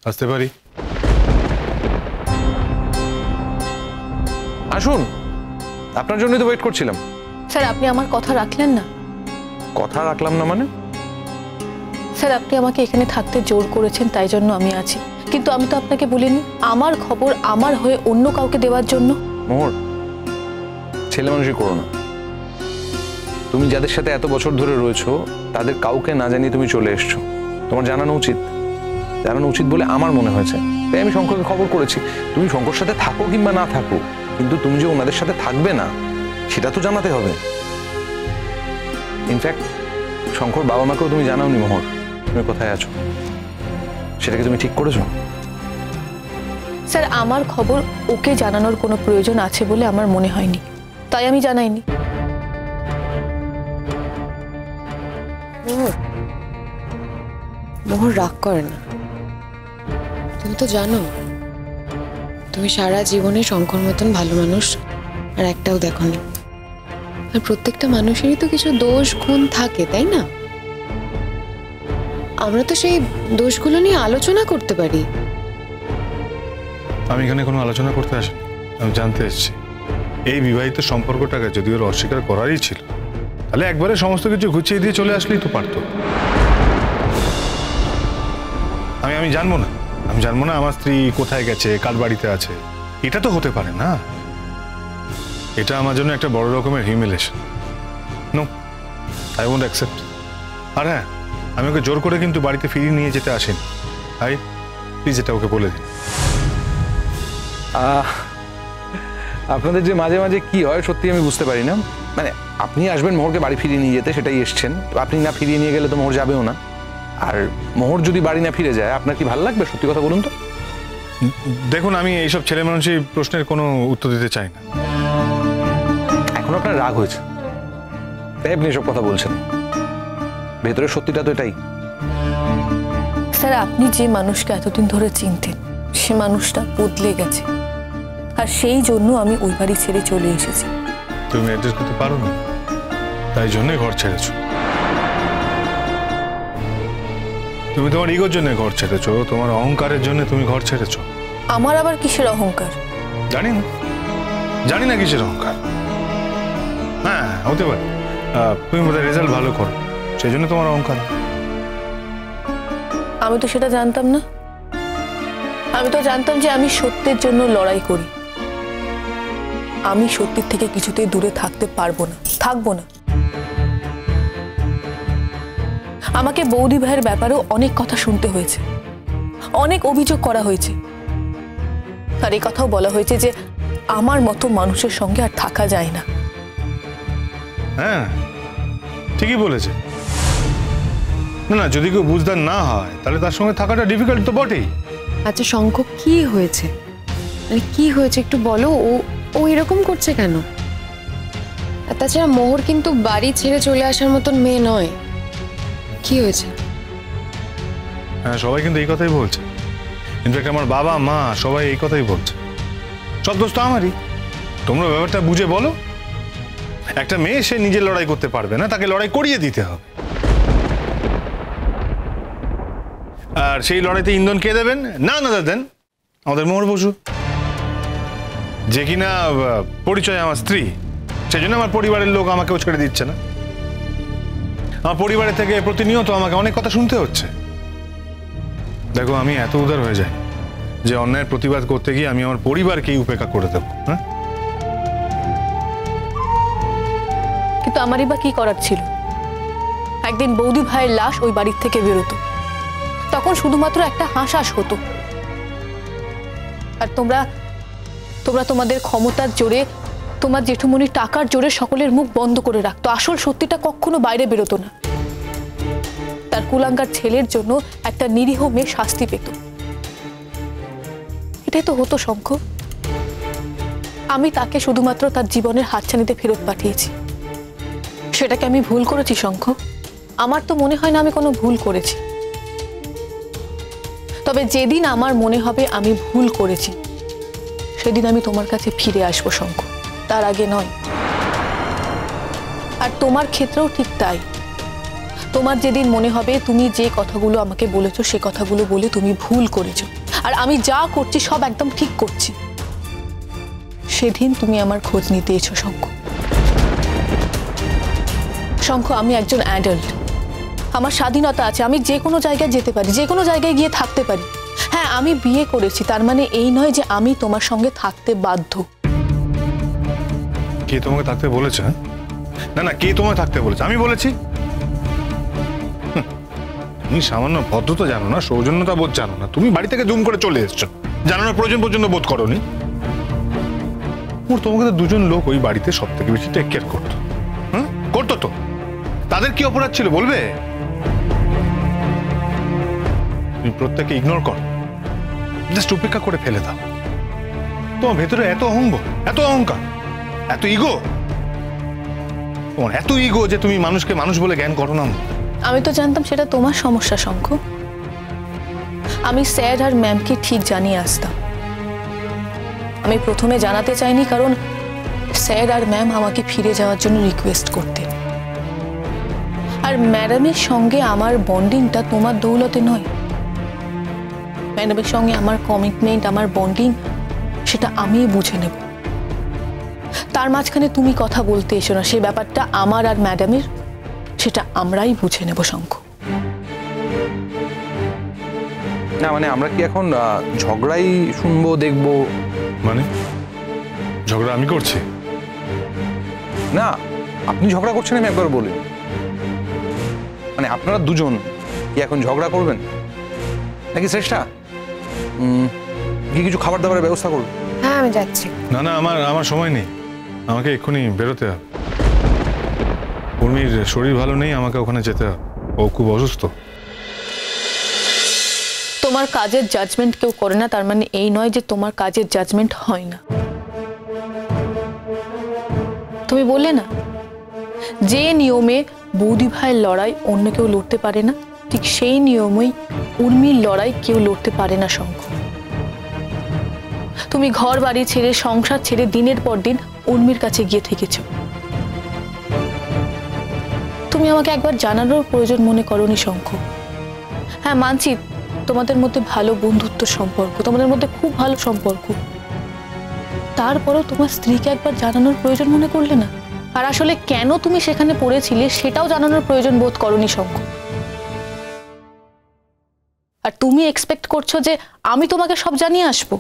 আসতে পারি? আসুন, আপনার জন্যই তো ওয়েট করছিলাম। স্যার, আপনি আমার কথা রাখলেন না। কথা রাখলাম না মানে? স্যার, আপনি আমাকে এখানে থাকতে জোর করেছেন, তাই জন্য আমি আছি। কিন্তু আমি তো আপনাকে বলিনি আমার খবর আমার হয়ে অন্য কাউকে দেওয়ার জন্য। মোহর, ছেলে মানুষই করো না। তুমি যাদের সাথে এত বছর ধরে রয়েছো তাদের কাউকে না জানিয়ে তুমি চলে এসছো। তোমার জানানো উচিত বলে আমার মনে হয়েছে, তাই আমি শঙ্করকে খবর করেছি। তুমি শঙ্কর সাথে থাকো কিংবা না থাকো, কিন্তু তুমি যে ওনাদের সাথে থাকবে না সেটা তো জানাতে হবে। ইনফ্যাক্ট শঙ্কর বাবা মাকেও তুমি জানাওনি মোহর তুমি কোথায় আছো। সেটাকে তুমি ঠিক করেছো? স্যার, আমার খবর ওকে জানানোর কোনো প্রয়োজন আছে বলে আমার মনে হয়নি, তাই আমি জানাইনি। মোহর রাগ করে না। তুমি তো জানো তুমি সারা জীবনে শঙ্কর মতন ভালো মানুষ আর একটাও দেখোনি। আর প্রত্যেকটা মানুষেরই তো কিছু দোষ গুণ থাকে, তাই না? আমরা তো সেই দোষগুলো নিয়ে আলোচনা করতে পারি। আমি এখানে কোনো আলোচনা করতে আসিনি, আমি জানতে এসেছি এই বিবাহিত সম্পর্কটাকে যদি ওর অস্বীকার করারই ছিল তাহলে একবারে সমস্ত কিছু গুছিয়ে দিয়ে চলে আসলেই তো পারতো। আমি জানবো না আমার স্ত্রী কোথায় গেছে, কার বাড়িতে আছে, এটা তো হতে পারে না। এটা আমার জন্য একটা বড় রকমের humiliation. No, I won't accept. আর হ্যাঁ, আমি ওকে জোর করে কিন্তু বাড়িতে ফিরিয়ে নিয়ে যেতে আসেনি। প্লিজ এটা ওকে বলে দিন। আপনাদের যে মাঝে মাঝে কি হয় সত্যি আমি বুঝতে পারি না। মানে আপনি আসবেন মোহরকে বাড়ি ফিরিয়ে নিয়ে যেতে, সেটাই এসছেন। আপনি না ফিরিয়ে নিয়ে গেলে তো মোহর যাবেও না। আর মোহর যদি বাড়ি না ফিরে যায় আপনার কি ভালো লাগবে? সত্যি কথা বলুন তো। দেখুন, আমি এইসব ছেলে মানুষই প্রশ্নের কোনো উত্তর দিতে চাই না। এখন আপনার রাগ হয়েছে তাই আপনি এসব কথা বলছেন, ভেতরের সত্যিটা তো এটাই। স্যার, আপনি যে মানুষকে এতদিন ধরে চিনতেন সে মানুষটা বদলে গেছে, আর সেই জন্য আমি ওই বাড়ি ছেড়ে চলে এসেছি। তুমি অ্যাডজাস্ট করতে পারো না, তাই জন্যই ঘর ছেড়েছো। তুমি তোমার ইগোর জন্য ঘর ছেড়েছো, তোমার অহংকারের জন্য তুমি ঘর ছেড়েছো। আমার আবার কিসের অহংকার? জানি না কিসের অহংকার। হ্যাঁ, হতে পারে তুমি বোধহয় রেজাল্ট ভালো করো, সেই জন্য তোমার অহংকার। আমি তো সেটা জানতাম না। আমি তো জানতাম যে আমি সত্যের জন্য লড়াই করি। আমি সত্যের থেকে কিছুতেই দূরে থাকতে পারবো না, থাকবো না। আমাকে বৌদি ভাইয়ের ব্যাপারেও অনেক কথা শুনতে হয়েছে, অনেক অভিযোগ করা হয়েছে, আর এই কথাও বলা হয়েছে যে আমার মতো মানুষের সঙ্গে আর থাকা যায় না। হ্যাঁ, ঠিকই বলেছে। না, যদি কেউ বুঝদার না হয় তাহলে তার সঙ্গে থাকাটা ডিফিকাল্ট তো বটেই। আচ্ছা শঙ্খ, কি হয়েছে? মানে কি হয়েছে একটু বলো। ও এরকম করছে কেন? আর তাছাড়া মোহর কিন্তু বাড়ি ছেড়ে চলে আসার মতন মেয়ে নয়। কি হয়েছে? হ্যাঁ, সবাই কিন্তু এই কথাই বলছে। ইনফ্যাক্ট আমার বাবা মা সবাই এই কথাই বলছে। সব দোষ তো আমারই। তোমরা ব্যাপারটা বুঝে বলো। একটা মেয়ে সে নিজে লড়াই করতে পারবে না, তাকে লড়াই করিয়ে দিতে হবে। আর সেই লড়াইতে ইন্ধন কে দেবেন? না দেন আমাদের মোহর বসু, যে কিনা পরিচয় আমার স্ত্রী। সেই জন্য আমার পরিবারের লোক আমাকেও ছেড়ে দিচ্ছে না। আমার পরিবারের থেকে প্রতিনিয়ত আমাকে অনেক কথা শুনতে হচ্ছে। দেখো, আমি এত উদার হয়ে যাই যে অন্যায়ের প্রতিবাদ করতে গিয়ে আমি আমার পরিবারকেই উপেক্ষা করে দেবো। হ্যাঁ, কিন্তু আমারই বা কি করার ছিল? একদিন বৌদি ভাইয়ের লাশ ওই বাড়ির থেকে বেরোতো, তখন শুধুমাত্র একটা হাসাস হতো। আর তোমরা তোমাদের ক্ষমতার জোরে, তোমার জেঠুমনির টাকার জোরে সকলের মুখ বন্ধ করে রাখতো। আসল সত্যিটা কখনো বাইরে বেরোতো না। তার কুলাঙ্গার ছেলের জন্য একটা নিরীহ মেয়ে শাস্তি পেত। এটাই তো হতো শঙ্খ। আমি তাকে শুধুমাত্র তার জীবনের হাতছানিতে ফেরত পাঠিয়েছি। সেটাকে আমি ভুল করেছি শঙ্খ? আমার তো মনে হয় না আমি কোনো ভুল করেছি। তবে যেদিন আমার মনে হবে আমি ভুল করেছি সেদিন আমি তোমার কাছে ফিরে আসবো শঙ্খ, তার আগে নয়। আর তোমার ক্ষেত্রেও ঠিক তাই। তোমার যেদিন মনে হবে তুমি যে কথাগুলো আমাকে বলেছো সে কথাগুলো বলে তুমি ভুল করেছো, আর আমি যা করছি সব একদম ঠিক করছি, সেদিন তুমি আমার খোঁজ নিতে এসো শঙ্খ। শঙ্খ, আমি একজন অ্যাডাল্ট, আমার স্বাধীনতা আছে, আমি যে কোনো জায়গায় যেতে পারি, যে কোনো জায়গায় গিয়ে থাকতে পারি। হ্যাঁ, আমি বিয়ে করেছি, তার মানে এই নয় যে আমি তোমার সঙ্গে থাকতে বাধ্য। কে তোমাকে থাকতে বলেছে? না না, কে তোমায় থাকতে বলেছে? আমি বলেছি? তুমি সামান্য ভদ্রতা জানো না, সৌজন্যতা বোধ জানো না, তুমি বাড়ি থেকে জুম করে চলে এসছো, জানানোর প্রয়োজন পর্যন্ত বোধ করোনি। তোমাকে তো দুজন লোক ওই বাড়িতে সব থেকে বেশি টেক কেয়ার করতো। করতো তো? তাদের কি অপরাধ ছিল বলবে? তুমি প্রত্যেককে ইগনোর করো, জাস্ট উপেক্ষা করে ফেলে দাও। তোমার ভেতরে এত অহংগ, এত অহংকার, এত ইগো, তোমার এত ইগো যে তুমি মানুষকে মানুষ বলে জ্ঞান করো না। আমি তো জানতাম সেটা তোমার সমস্যা শঙ্খ। আমি স্যার আর ম্যামকে ঠিক জানিয়ে আসতাম। আমি প্রথমে জানাতে চাইনি কারণ স্যার আর ম্যাম আমাকে ফিরে যাওয়ার জন্য রিকোয়েস্ট করতেন, আর ম্যাডামের সঙ্গে আমার বন্ডিংটা তোমার দৌলতে নয়। ম্যাডামের সঙ্গে আমার কমিটমেন্ট, আমার বন্ডিং, সেটা আমিই বুঝে নেব। তার মাঝখানে তুমি কথা বলতে এসো না, সেই ব্যাপারটা আমার আর ম্যাডামের, সেটা আমরাই বুঝে নেব শঙ্খ। না মানে আমরা কি এখন ঝগড়াই শুনবো, দেখবো? মানে ঝগড়া আমি করছি? না, আপনি ঝগড়া করছেন আমি একবার বলি। মানে আপনারা দুজন কি এখন ঝগড়া করবেন নাকি শ্রেষ্ঠা কি কিছু খাবার দাবারের ব্যবস্থা করুন? হ্যাঁ, আমি যাচ্ছি। না না, আমার সময় নেই, আমাকে এক্ষুনি বেরোতে হবে। উর্মির শরীর ভালো নেই, আমাকে ওখানে যেতে হবে, ও খুব অসুস্থ। তোমার কাজের জাজমেন্ট কেউ করে না, তার মানে এই নয় যে তোমার কাজের জাজমেন্ট হয় না। তুমি বললে না যে নিয়মে বৌদি ভাইয়ের লড়াই অন্য কেউ লড়তে পারে না, ঠিক সেই নিয়মেই উর্মির লড়াই কেউ লড়তে পারে না শঙ্খ। তুমি ঘর বাড়ি ছেড়ে, সংসার ছেড়ে দিনের পর দিন উর্মির কাছে গিয়ে থেকেছ। তুমি আমাকে একবার জানানোর প্রয়োজন মনে করোনি শঙ্খ। হ্যাঁ মানছি, তোমাদের মধ্যে ভালো বন্ধুত্ব সম্পর্ক, তোমাদের মধ্যে খুব ভালো সম্পর্ক, তারপরও তোমার স্ত্রীকে একবার জানানোর প্রয়োজন মনে করলে না। আর আসলে কেন তুমি সেখানে পড়েছিলে সেটাও জানানোর প্রয়োজন বোধ করোনি শঙ্খ। আর তুমি এক্সপেক্ট করছো যে আমি তোমাকে সব জানিয়ে আসবো।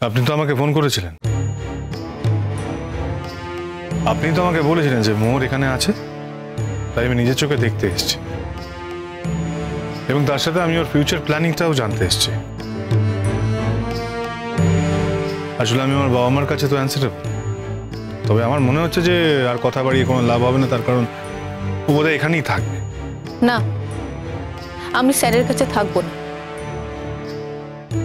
আপনি তো আমাকে ফোন করেছিলেন, আপনি তো আমাকে বলেছিলেন যে মোহর এখানে আছে, তাই আমি নিজের চোখে দেখতে এসেছি, এবং তার সাথে আমি ওর ফিউচার প্ল্যানিংটাও জানতে এসেছি। আসলে আমি আমার বাবা মার কাছে তো অ্যান্সারেবল, তবে আমার মনে হচ্ছে যে আর কথা বাড়িয়ে কোনো লাভ হবে না, তার কারণ ও বোধহয় এখানেই থাকবে। না, আমি স্যারের কাছে থাকবো না।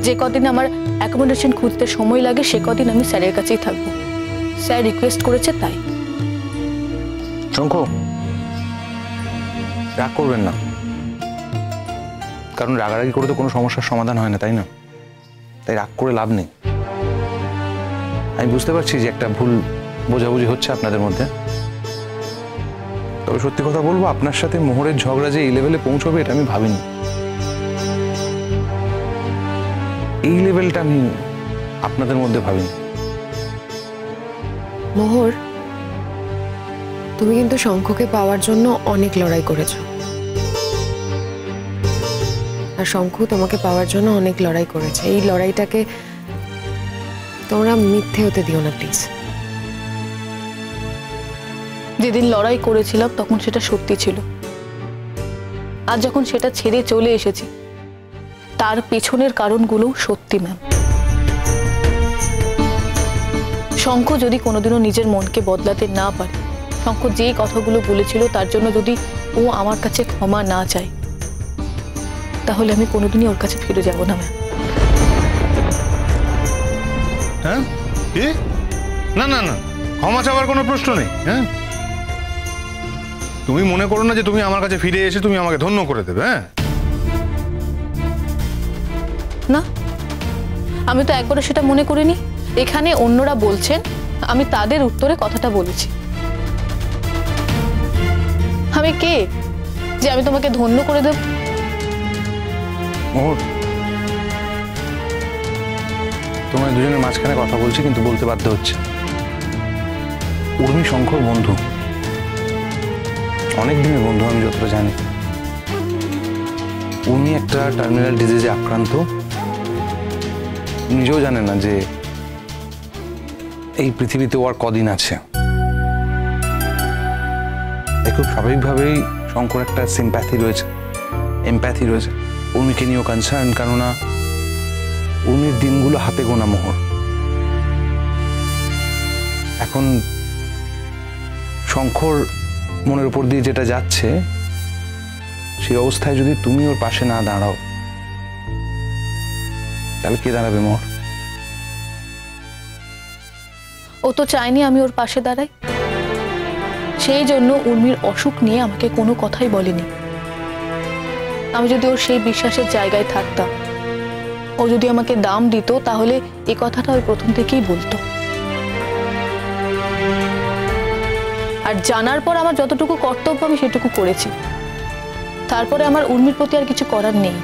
যে কদিন আমার অ্যাকোমোডেশন খুঁজতে সময় লাগে সে কদিন আমি স্যারের কাছেই থাকবো। স্যার রিকোয়েস্ট করেছে তাই। শঙ্খ, রাগ করবেন না, কারণ রাগারাগি করে তো কোনো সমস্যার সমাধান হয় না, তাই না? তাই রাগ করে লাভ নেই। আমি বুঝতে পারছি যে একটা ভুল বোঝাবুঝি হচ্ছে আপনাদের মধ্যে, তবে সত্যি কথা বলবো, আপনার সাথে মোহরের ঝগড়া যে এই লেভেলে পৌঁছবে এটা আমি ভাবিনি। এই লেভেলটা আমি আপনাদের মধ্যে ভাবিনি। মোহর, তুমি কিন্তু শঙ্খকে পাওয়ার জন্য অনেক লড়াই করেছো, আর শঙ্খ তোমাকে পাওয়ার জন্য অনেক লড়াই করেছে। এই লড়াইটাকে তোমরা মিথ্যে হতে দিও না প্লিজ। যেদিন লড়াই করেছিলাম তখন সেটা সত্যি ছিল, আর যখন সেটা ছেড়ে চলে এসেছি তার পেছনের কারণগুলো সত্যি ম্যাম। শঙ্খ যদি কোনোদিনও নিজের মনকে বদলাতে না পারে, শঙ্খ যে কথাগুলো বলেছিল তার জন্য যদি ও আমার কাছে ক্ষমা না চায়, তাহলে আমি কোনোদিনই ওর কাছে ফিরে যাব না ম্যাম। হ্যাঁ, না না না, ক্ষমা চাওয়ার কোনো প্রশ্ন নেই। হ্যাঁ, তুমি মনে করো না যে তুমি আমার কাছে ফিরে এসে তুমি আমাকে ধন্য করে দেবে। হ্যাঁ না, আমি তো একবারও সেটা মনে করিনি। এখানে অন্যরা বলছেন, আমি তাদের উত্তরে কথাটা বলেছি। আমি আমি কে যে আমি তোমাকে ধন্য করে দেব? মোহর, তোমার দুজনের মাঝখানে কথা বলছি কিন্তু বলতে বাধ্য হচ্ছে। উর্মি শঙ্কর বন্ধু, অনেক দিনের বন্ধু আমি যতটা জানি। উর্মি একটা টার্মিনাল ডিজিজে আক্রান্ত, নিজেও জানে না যে এই পৃথিবীতে ওর কদিন আছে। খুব স্বাভাবিকভাবেই শঙ্কর একটা সিম্প্যাথি রয়েছে, এমপ্যাথি রয়েছে উর্মিকে নিয়েও কনসার্ন, কেননা উর্মির দিনগুলো হাতে গোনা মোহর। এখন শঙ্কর মনের উপর দিয়ে যেটা যাচ্ছে, সেই অবস্থায় যদি তুমি ওর পাশে না দাঁড়াও তাহলে কে দাঁড়াবে মোহর? ও তো চায়নি আমি ওর পাশে দাঁড়াই, সেই জন্য উর্মির অসুখ নিয়ে আমাকে কোনো কথাই বলেনি। আমি যদি ওর সেই বিশ্বাসের জায়গায় থাকতাম, ও যদি আমাকে দাম দিত, তাহলে এই কথাটা ওই প্রথম থেকেই বলতো। আর জানার পর আমার যতটুকু কর্তব্য আমি সেটুকু করেছি, তারপরে আমার উর্মির প্রতি আর কিছু করার নেই।